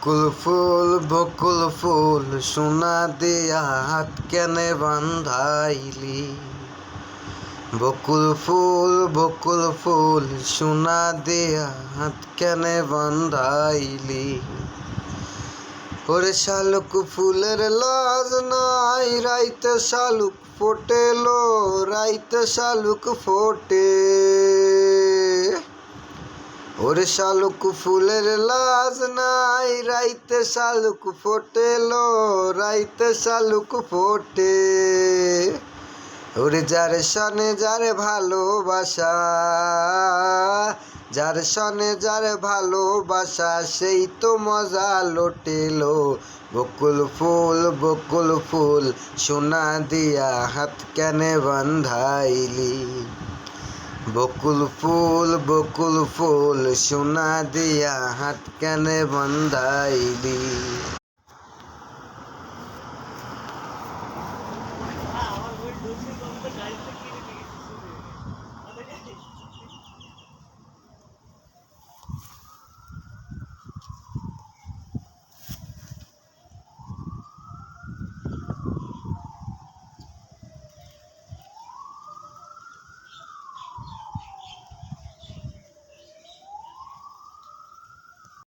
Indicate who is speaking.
Speaker 1: বকুল ফুল সোনা দিয়া হাত কেনে বান্ধাইলি। বকুল ফুল সোনা দিয়া হাত কেনে বান্ধাইলি। ওরে শালুক ফুলের লাজ নাই, রাইতে শালুক ফোটেলো, রাইতে শালুক ফোটে। ওরে শালুক ফুলের লাজ নাই, রাইতে শালুক ফোটেলো, রাইতে শালুক ফোটে। ওরে যার সনে যার ভালোবাসা, যার সনে যার ভালোবাসা, সেই তো মজা লোটেলো। বকুল ফুল সোনা দিয়া হাত কেনে বান্ধাইলি। বকুল ফুল সোনা দিয়া হাত কেনে বান্ধাইলি।